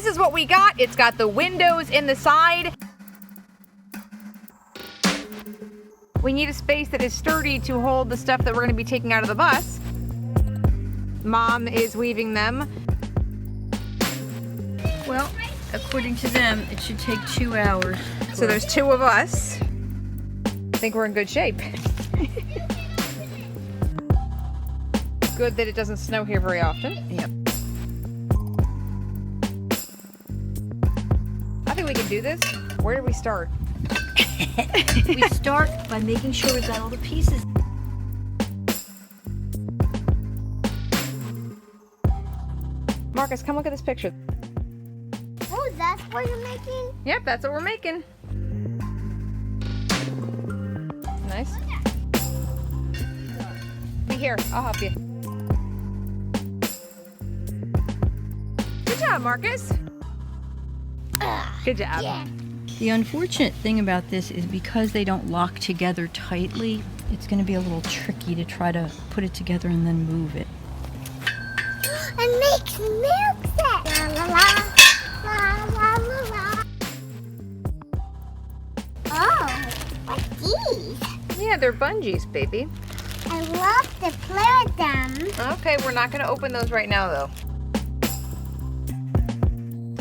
this is what we got. It's got the windows in the side. We need a space that is sturdy to hold the stuff that we're gonna be taking out of the bus. Mom is weaving them. Well, according to them, it should take 2 hours. So there's 2 of us. I think we're in good shape. Good that it doesn't snow here very often. Yep. I think we can do this. Where do we start? We start by making sure we've got all the pieces. Marcus, come look at this picture. Oh, that's what you're making? Yep, that's what we're making. Nice. Be here, I'll help you. Good job, Marcus. Good job. Yeah. The unfortunate thing about this is because they don't lock together tightly, it's going to be a little tricky to try to put it together and then move it. And make milk set. La la la, la la la. Oh, what's these? Yeah, they're bungees, baby. I love to play with them. Okay, we're not going to open those right now, though.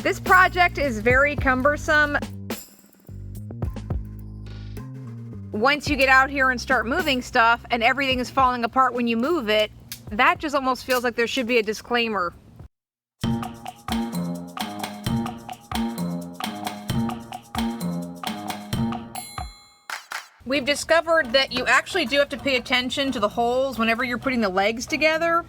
This project is very cumbersome. Once you get out here and start moving stuff and everything is falling apart when you move it, that just almost feels like there should be a disclaimer. We've discovered that you actually do have to pay attention to the holes whenever you're putting the legs together.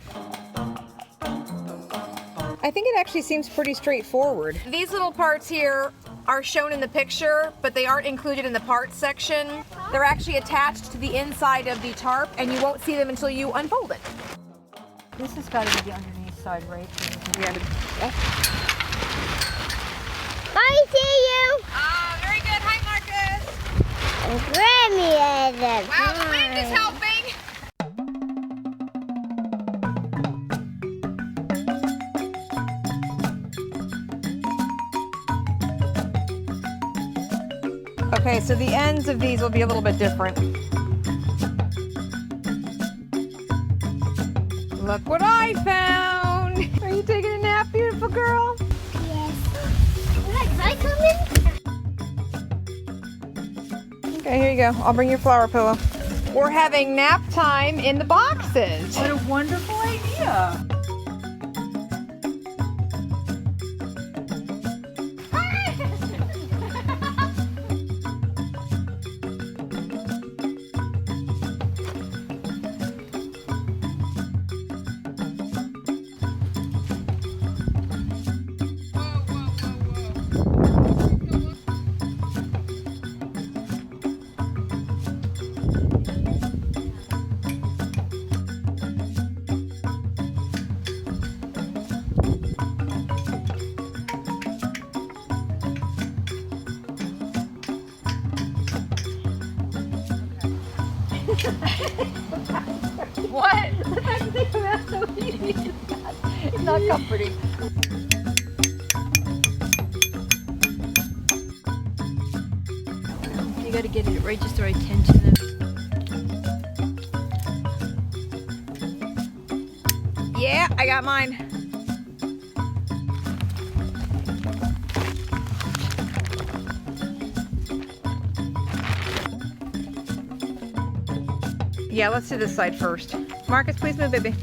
I think it actually seems pretty straightforward. These little parts here are shown in the picture, but they aren't included in the parts section. They're actually attached to the inside of the tarp, and you won't see them until you unfold it. This has got to be the underneath side, right? Yeah. I see you. Ah, very good. Hi, Marcus. Grammy at the Wow, the wind is helping. Okay, so the ends of these will be a little bit different. Look what I found! Are you taking a nap, beautiful girl? Yes. Can I come in? Okay, here you go. I'll bring your flower pillow. We're having nap time in the boxes. What a wonderful idea! What? It's not comforting. You got to get it right, just the right tension. Yeah, I got mine. Yeah, let's do this side first. Marcus, please move, baby.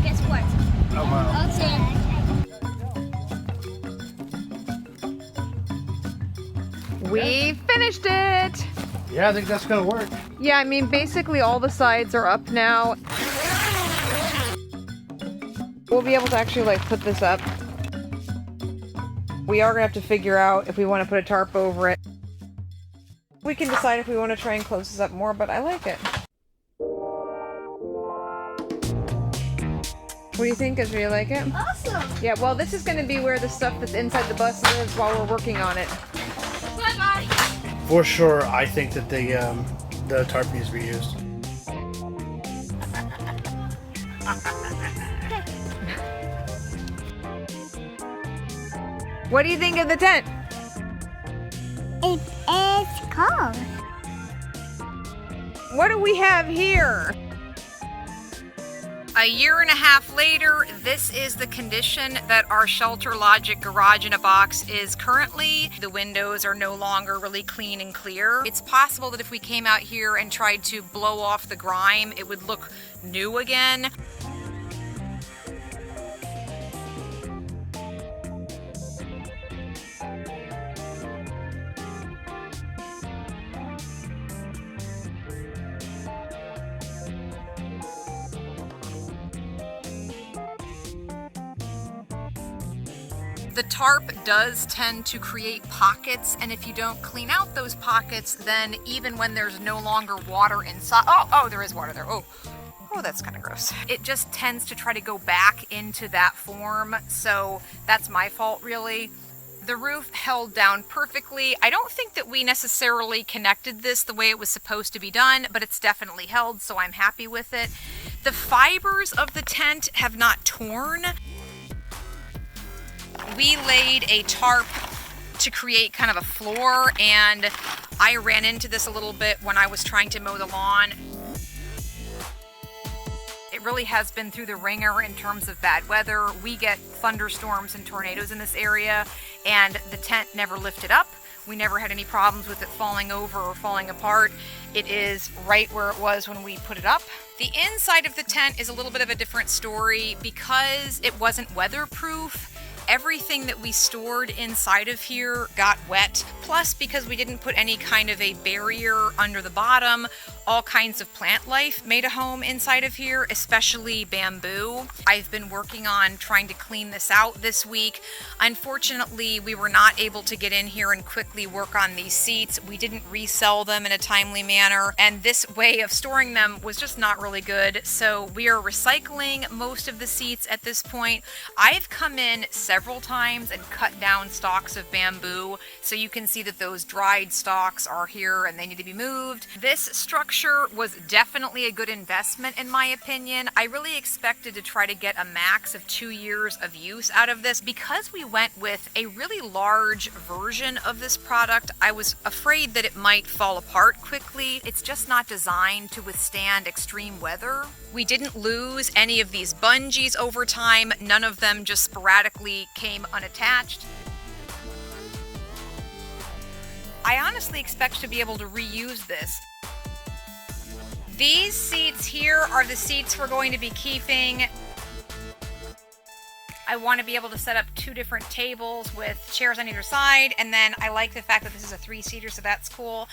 Guess what? Oh, wow. We finished it! Yeah, I think that's gonna work. Yeah, I mean, basically all the sides are up now. We'll be able to actually, like, put this up. We are gonna have to figure out if we want to put a tarp over it. We can decide if we want to try and close this up more, but I like it. What do you think, Ezra? You like it? Awesome. Yeah, well, this is gonna be where the stuff that's inside the bus lives while we're working on it. For sure, I think that the the tarp needs to be used. What do you think of the tent? It is cold. What do we have here? A year and a half later, this is the condition that our Shelterlogic garage in a box is currently. The windows are no longer really clean and clear. It's possible that if we came out here and tried to blow off the grime, it would look new again. The tarp does tend to create pockets, and if you don't clean out those pockets, then even when there's no longer water inside, oh, there is water there. Oh, that's kind of gross. It just tends to try to go back into that form, so that's my fault, really. The roof held down perfectly. I don't think that we necessarily connected this the way it was supposed to be done, but it's definitely held, so I'm happy with it. The fibers of the tent have not torn. We laid a tarp to create kind of a floor, and I ran into this a little bit when I was trying to mow the lawn. It really has been through the ringer in terms of bad weather. We get thunderstorms and tornadoes in this area, and the tent never lifted up. We never had any problems with it falling over or falling apart. It is right where it was when we put it up. The inside of the tent is a little bit of a different story because it wasn't weatherproof. Everything that we stored inside of here got wet. Plus, because we didn't put any kind of a barrier under the bottom, all kinds of plant life made a home inside of here, especially bamboo. I've been working on trying to clean this out this week. Unfortunately, we were not able to get in here and quickly work on these seats. We didn't resell them in a timely manner, and this way of storing them was just not really good. So we are recycling most of the seats at this point. I've come in several times and cut down stalks of bamboo, so you can see that those dried stalks are here and they need to be moved. This structure was definitely a good investment in my opinion. I really expected to try to get a max of 2 years of use out of this. Because we went with a really large version of this product, I was afraid that it might fall apart quickly. It's just not designed to withstand extreme weather. We didn't lose any of these bungees over time. None of them just sporadically came unattached. I honestly expect to be able to reuse this. These seats here are the seats we're going to be keeping. I want to be able to set up 2 different tables with chairs on either side, and then I like the fact that this is a 3-seater, so that's cool.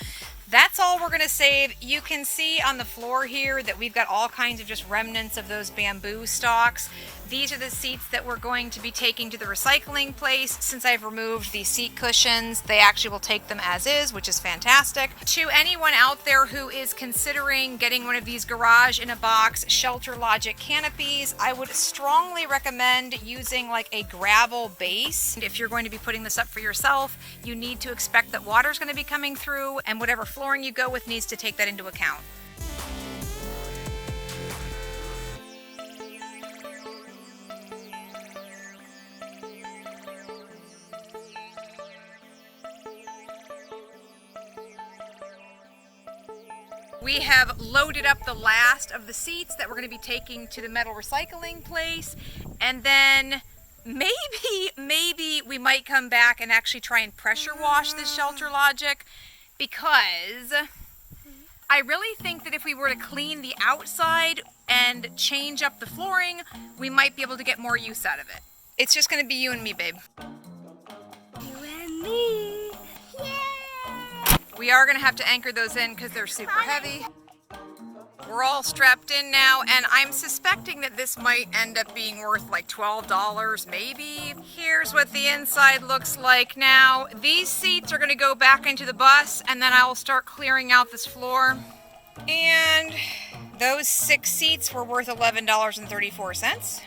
That's all we're going to save. You can see on the floor here that we've got all kinds of just remnants of those bamboo stalks. These are the seats that we're going to be taking to the recycling place. Since I've removed the seat cushions, they actually will take them as is, which is fantastic. To anyone out there who is considering getting one of these garage in a box Shelterlogic canopies, I would strongly recommend using like a gravel base. If you're going to be putting this up for yourself, you need to expect that water's going to be coming through, and whatever flooring you go with needs to take that into account. We have loaded up the last of the seats that we're going to be taking to the metal recycling place, and then maybe we might come back and actually try and pressure wash this Shelterlogic, because I really think that if we were to clean the outside and change up the flooring, we might be able to get more use out of it. It's just going to be you and me, babe. You and me. Yeah. We are going to have to anchor those in because they're super heavy. We're all strapped in now, and I'm suspecting that this might end up being worth like $12, maybe. Here's what the inside looks like now. These seats are going to go back into the bus, and then I will start clearing out this floor. And those 6 seats were worth $11.34.